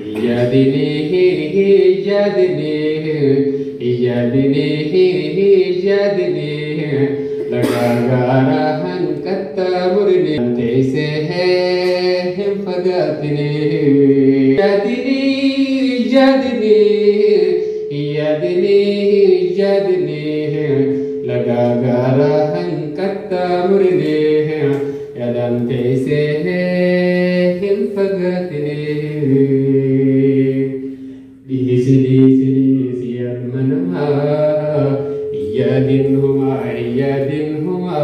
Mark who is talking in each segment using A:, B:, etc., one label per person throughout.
A: يدني يدني يدني يدني لگا گارا ہن کتا مرنی تیسے ہے ہم فگاتنی یدنی یدنی یدنی یدنی لگا گارا ہن کتا مرنی یدن تیسے ہے ہم فگاتنی دیسی دیسی دیسی ادمنہا يدنهما يدنهما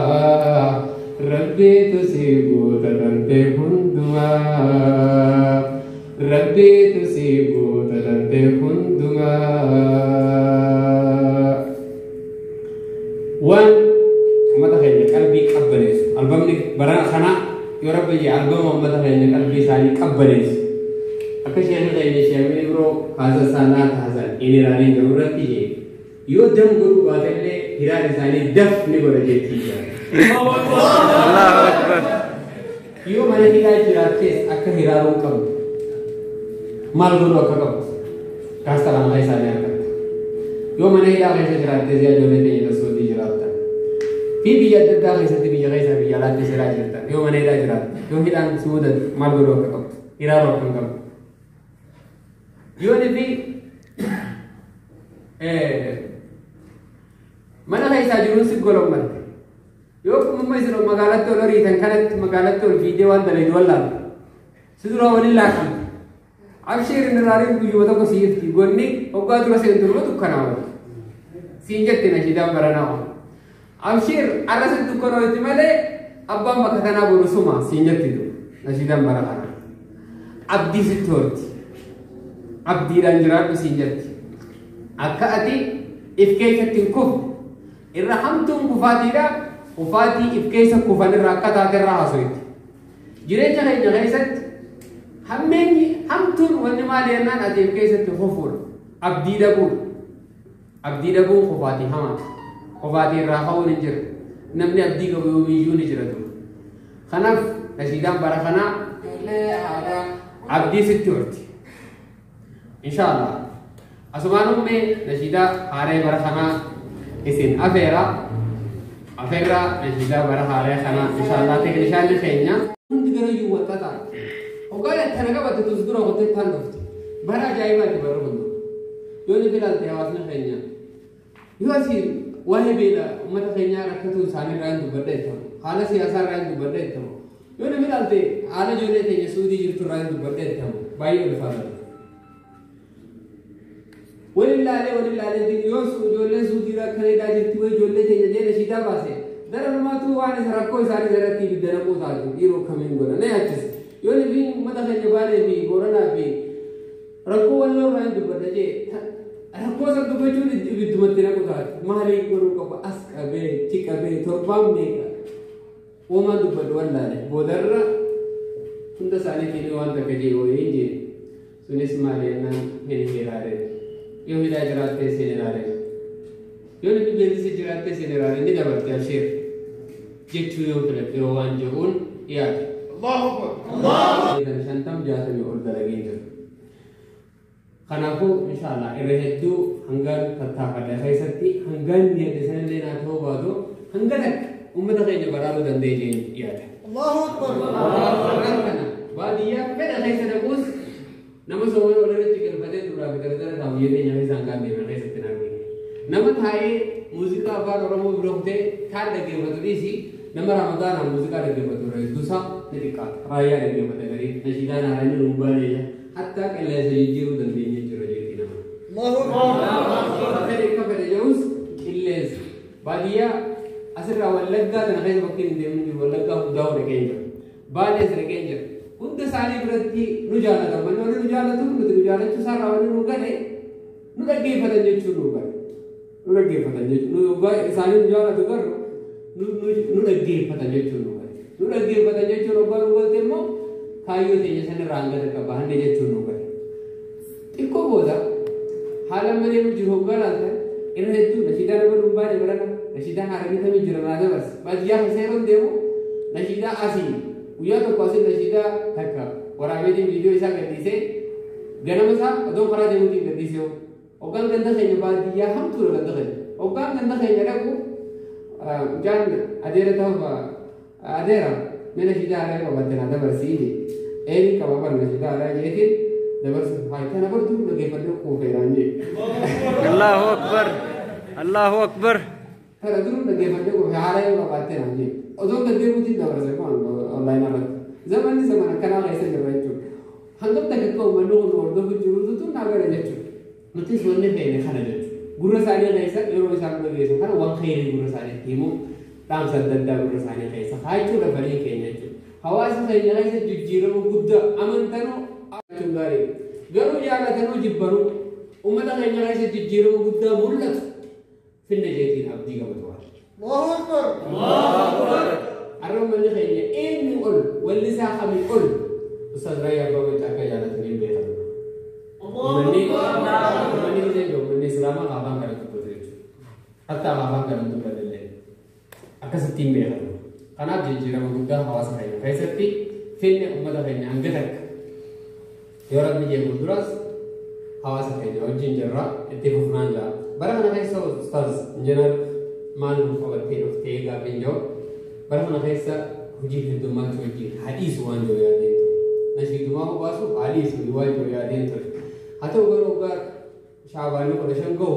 A: ربي تصيبو تدنته هندما ربي تصيبو تدنته هندما وان ما تخيل قلبي قبلس ألبوم برا خنا يا ربي ألبوم ما تخيل قلبي سالي قبلس أكشيء أنا غير شيء من برو هذا سنة هذا إني راني ضرورة تيجي يودم غرو باتله هيرا رسالي دف نيبره جيتيجا الله اكبر يو مانے ہیرا جراتے اک ہیرا رو کم مال غرو کم کاستا نام ہے سالے کر يو مانے ہیرا ہے جراتے زیا جو نے تے سودی جراتا پی بھی جد دا ہے تے بھی جگہ سے بھی یالا تے سرا جرتا يو مانے ہیرا جرات يو ہیرا سود مال غرو کم ہیرا رو کم يو نے بھی mana kaisa jirun si golong mante yo kumma isro magalatto lori tan kanat magalatto video wan dalay wala sidro wali laki abshir nirari buyu to ko sifti gonni ogadu rase duro to kana sinjette na hidam barana abshir alas to kono itimale abba makatana burusuma sinjette do na hidam barana abdi sitorti abdi ranjra sinjette akati ifkaytatin kuf الرحمتم كفاتيرا كفاتي إفكيس كفان الركعة الراسويت جريت هاي جهيزت همني همتون ونما لينا أدي إفكيس تخفور أبدي دبو كفاتي هما كفاتي الرخاو نجر نمني أبدي كبيو ميجو نجرتو خنف نشيدان برخنا أبدي ستورتي إن شاء الله أسمانهم من نشيدا هاري برخنا اسم أفيرا نجدا برا هاري خنا إن شاء الله تكليشان لخينيا نديرو يو وطاتا وقال تناقا بتتصدرو قلت تاندفتي برا جايبات برا بندو يوني بلال تيواسنا خينيا يواسير وهي بيلا أمتا خينيا ركتو ساني راين دبرده تهم خانا سياسا راين دبرده تهم يوني بلال تي آنا جوني تي يسودي جرتو راين دبرده تهم بايو الفاظر ولله دين يوسف جولة سوديرا خريدا جتوي جولة تيجي نشيدا باسه درن ما تو وانا سرقو ساري زرتي بدنا کو ساجو يرو خمين غنا نه اچس يوني بين مدخل جبالي بي غورنا بي ركو ولو راين دبدجي ركو سب دبجو بدمتنا کو ساجو مالي غرو کو اسكبه تيكبه توبام ميكا وما دبد والله بودر كنت سالي كيلو وان تكجي ويجي سنس مالينا هيراري يو هدا جراتے سے نرارے يو نبي جلدی سے جراتے سے نرارے نہیں دبرتے اشیر جتو يو تلتے وان جهون ياد الله أكبر الله إذا شنتم جاسم يقول درجين خناكو إن شاء الله إرهدو هنگان تتاقل خيستي هنگان يدسن لنا توبادو هنگانك أمتا خيجة برارو دنديجين ياد الله أكبر الله بعديا فين خيسة نقول nama semua orang itu kalau pada tu berapa kali tahu ye ni yang sangat ni mereka setenar ni. Nama thai musik apa orang mau berhenti thai lagi betul isi. Nama Ramadan musik lagi betul lagi. Dosa nirikat raya lagi betul lagi. Nasihat naranya lumba ni ya. Hatta kalau saya jiru dan dia jiru jadi nama. Allah. Apa jauh illes. Badia asal awal lega dan hari mungkin dia mungkin lega jauh rekenja. Badia rekenja. उनके सारी प्रति रुझान था मन वाले रुझान था उनके रुझान तो सारा वाले लोग ने नुलगे फतंजे शुरू कर नुलगे फतंजे नुगा सारी रुझान तो कर नुलगे फतंजे शुरू कर बोलते मो खाइयो ते जैसे रांगा का बहाने जे शुरू कर इको बोला हाल में ने जो होगा आता इन हेतु नशीदा ने रुबा ने बरा नशीदा हारनी था में जुर्माना दे बस या हसेरों देवो नशीदा आसी उया तो कौसे नशीदा थका और आगे दिन वीडियो ऐसा करती से ganama isaa odoo karaa deemuutiin gadhiisee hoggaan ganda keenya baadiyyaa hamtuudha ganda keenya hoggaan ganda keenya dhaqu jaan adeera ta'uuf adeera mina shidaaraa qabatte na dabarsiini eeni qaba barna shidaaraa jeetiin dabarsu kana bartuu dhageeffadhee kuufeeraan jee
B: Allahu akbar Allahu akbar
A: kana duruu dhageeffadhee kuufee haaraa yoo qabaatte naan jee odoo gaddeemuutiin dabarse kun online irratti zamanni zaman akkanaa keessa jirra jechuudha hangam takka uummanni kun hordofu jirutu naagara jechuudha nutis wanni feene kana jechuudha gurra isaanii keessa yeroo isaan dhageessu kana waan khayrii gurra isaaniitti himu dhaamsa adda addaa gurra isaanii keessa haachuudha barii keenya jechuudha hawaasa keenya keessa jijjiirama guddaa amantanuu achuun gaarii garuu jaalatanuu jibbanuu uummata keenya keessa jijjiirama guddaa mul'atu finna jeetiin abdii qabatu waan Allahu Akbar Allahu Akbar arroomanni keenya eenyu ol walli isaa kamii ol Ustaz Raya Bawa Caka jaalatanii beekamu uummanni islaamaa afaan kana tuffatu jechuudha hatta afaan kana tuffatallee akkasittiin beekamu kanaaf jijjiirama guddaa hawaasa keenya keessatti finne uummata keenya hanga takka yoo rabbi jeequ duras hawaasa keenya wajjin jirra itti fufnaan jira bara kana keessa Ustaz Injiinar maal nuuf qabattee dhuftee gaafiin jiru bara kana keessa hojii heddummaatti wajjin hadhiisu waan jiru yaadeen nashiidumaa hubaasu hadhiisu waan jiru yaadeen ture haa ta'u garuu waggaa shaabaanii 15 gahu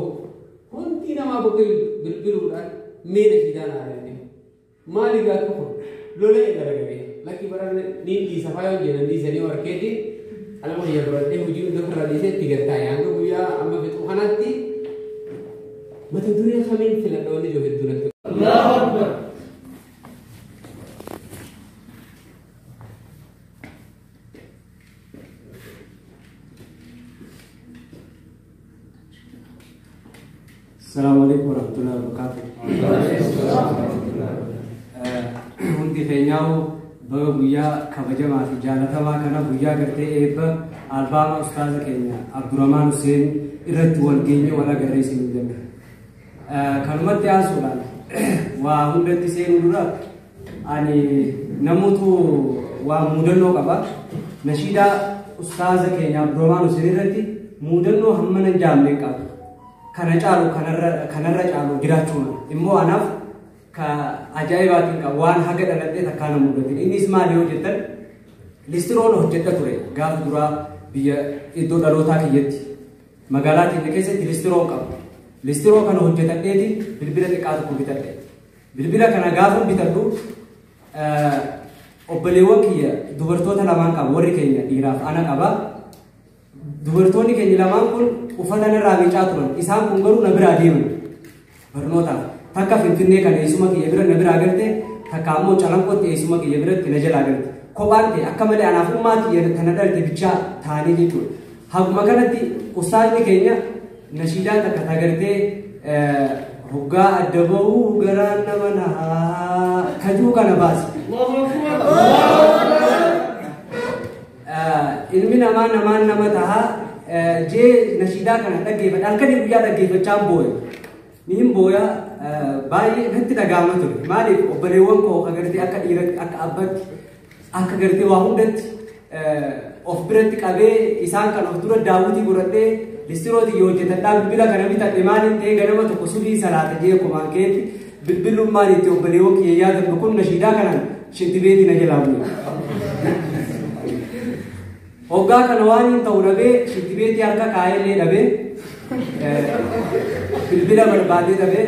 A: hundi namaa bakka bilbiluudhaan mee nashiidaan haadhanii maali gaa tokko lola eegalagalee lakki bara niin dhiisa faayoon jedhan dhiisanii warkeetiin alama kiyya duradhee hojii hunda ofirraa dhiisee itti gattaa'e hanga guyyaa amma fixu kanaatti mata duree kamiin filadhoonni jiru hedduunatti Allahu Akbar
C: Assalamualaikum warahmatullahi wabarakatuh. Hundi keenyaa'u baga guyyaa kabajamaa fi jaalatamaa kana guyyaa gartee eebba albaama ustaaza keenya Abdurrahmaan Hussein irratti wal geenye wal agarree isin jenna. Kanumatti aansuudhaan waa hundatti seenuu dura ani namoota waa mudannoo qaba. Nashiidaa ustaaza keenya Abdurrahmaan Hussein irratti mudannoo hammana jaamlee qaba. Kana caalu kanarra caalu jiraachuun immoo anaaf ka ajaa'ibaatiin qabu waan haga dhaladhee takkaan mudate innis maali yoo jettan listiroon hojjedha ture gaafa duraa biyya iddoo dhalootaa kiyyatti magaalaa keenya keessatti listiroon qabu listiroo kana hojjetadheeti bilbila xiqqaa tokko bitadhe bilbila kana gaafa bitadhu obboleewwan kiyya dubartoota lamaan qaba warri keenya dhiiraaf ana qaba dubartoonni keenya lamaan kun uffata irraa miicaa turan isaan kun garuu na biraa deeman barnootaaf takka finfinnee kana eessuma kiyya bira na biraa garte takka ammoo calanqootti eessuma kiyya biratti na jalaa garte kophaan ta'e akka malee anaafummaa kiyya kana dhalte bichaa taanii jechuudha haguma kanatti ustaazni keenya nashiidaa takka tagartee hoggaa adda bahuu garaan nama nahaa kajuu kana baase ilmi namaa nama tahaa jee nashiidaa kana dhaggeeffadha halkanii guyyaa dhaggeeffachaan booya niin booya baay'ee natti dhagaama ture maaliif obboleewwan koo agartee akka dhiiratti akka abbatti akka gartee waa hundatti of biratti qabee isaan kan of dura daawwitii godhadhee listirooti yoo hojjetadhaa bilbila kana bitadhe maaliin ta'ee ganama tokko subii salaata jee kumaan keetti bilbiluun maaliitti obboleewwan kiyya yaadatu kun nashiidaa kanaan shintibeetii na jalaa bu'e. Hoggaa kana waan hin ta'u dhabee shintibeetii harka kaa'ellee dhabee bilbila barbaadee dhabee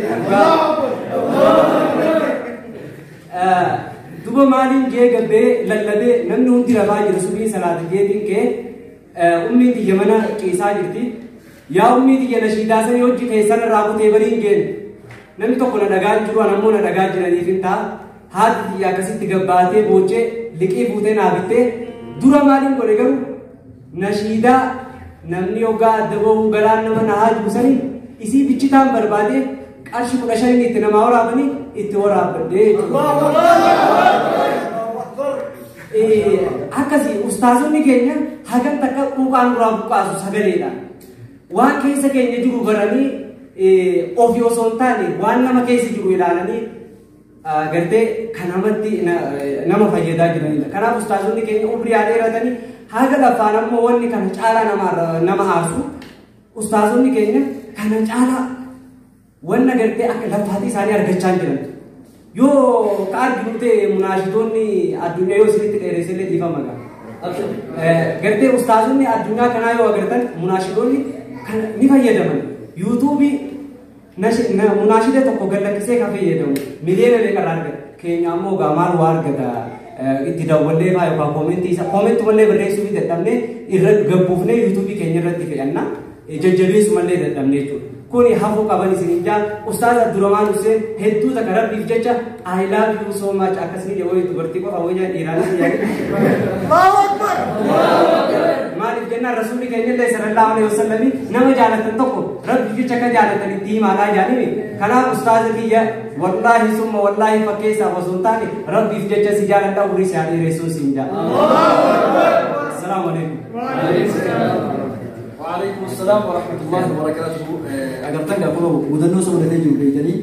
C: duba maaliin jee gabbee lallabee namni hundi rafaa jira subii salaata jeetiin kee ummii tiyya mana ciisaa jirti yaa ummii tiyya nashiidaa sanii hojii keessan irraa kutee bariin geenne namni tokko na dhagaa jiru anammoo na dhagaa jiraniif hin ta'a haati tiyya akkasitti gabbaatee boochee liqii fuutee naa bittee dura maaliin godhe garuu nashiidaa namni hoggaa adda bahuu galaan nama nahaa jiru sanii isii bichitaan barbaadee qarshii 15 itti namaa waraabanii itti waraabbadhee akkasii ustaazonni keenya hagan takka quuqaan duraa buqqaasu sagaleedhaan waan keessa keenya jiru baranii ofii osoo hin taane waan nama keessa jiru ilaalanii gartee kanamatti nama fayyadaa jiranidha. Kanaaf ustaazonni keenya umrii haa dheeratanii haga lafaan ammoo wanni kana caalaa nama aarsu ustaazonni keenya kana caalaa wanna gartee akka lafaati isaanii argachaa jiran yoo ka arginu ta'e munaashitoonni addunyaa yoo isinitti dheeressellee dhiifama gartee ustaazonni addunyaa kanaa yoo agartan munaashitoonni ni fayyadaman yuutuubii munaashida tokko gallakkisee ka fayyadamu miliyoona meeqa argata keenya ammoo gaamaal waa argata itti dawwallee faa yookaan koomentii wallee barreessuu fi dadhabnee irra gabbuufnee yuutuubii keenya irratti fe'annaa jajjabeessu mallee dadhabnee jechuudha. Kuni hafuu qaban isin jaa Ustaaz Abdurrahman Hussein hedduu takka rabbiif jecha I love you so much akkasii jedhee wayii dubartii qofa wayyaa dhiiraanis yaaqi. Allahu Akbar! Maaliif jennaan rasuulli keenya illee sallallahu alaihi wasallam nama jaalatan tokko rabbiif jecha akka jaalatan itti himaadhaa jaanimi. Kanaaf Ustaaz kiyya wallahi summa wallahi fakkeessaa osoo hin taane rabbiif jecha si jaaladhaa umurii si haa dheeressuu siin jaa. Assalaamu alaikum.
D: وعليكم السلام ورحمة الله وبركاته. أقرتني أقول ودنوس ولدي بيتني